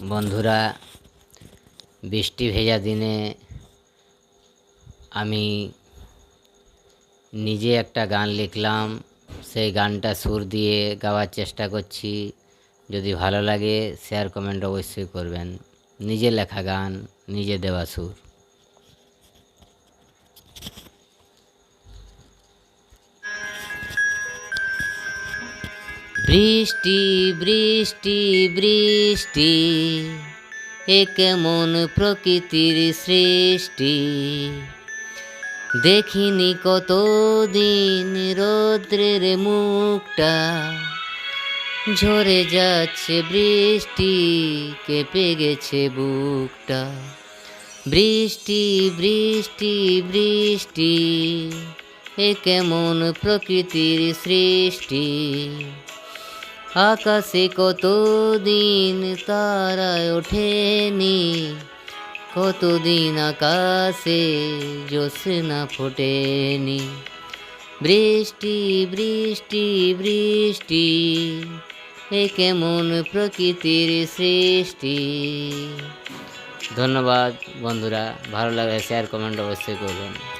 বন্ধুরা, বৃষ্টি ভেজা দিনে আমি নিজে একটা গান লিখলাম। সেই গানটা সুর দিয়ে গাওয়ার চেষ্টা করছি। যদি ভালো লাগে শেয়ার কমেন্ট অবশ্যই করবেন। নিজে লেখা গান, নিজে দেওয়া সুর। বৃষ্টি বৃষ্টি বৃষ্টি, এ কেমন প্রকৃতির সৃষ্টি। দেখিনি কতদিন রৌদ্রের মুখটা, ঝরে যাচ্ছে বৃষ্টি, কেঁপে গেছে বুকটা। বৃষ্টি বৃষ্টি বৃষ্টি, এ কেমন প্রকৃতির সৃষ্টি। আকাশে কতদিন তারায় ওঠেনি, কতদিন আকাশে জ্যোৎস্না ফোটেনি। বৃষ্টি বৃষ্টি বৃষ্টি, এ কেমন প্রকৃতির সৃষ্টি। ধন্যবাদ বন্ধুরা, ভালো লাগলে শেয়ার কমেন্ট অবশ্যই করবেন।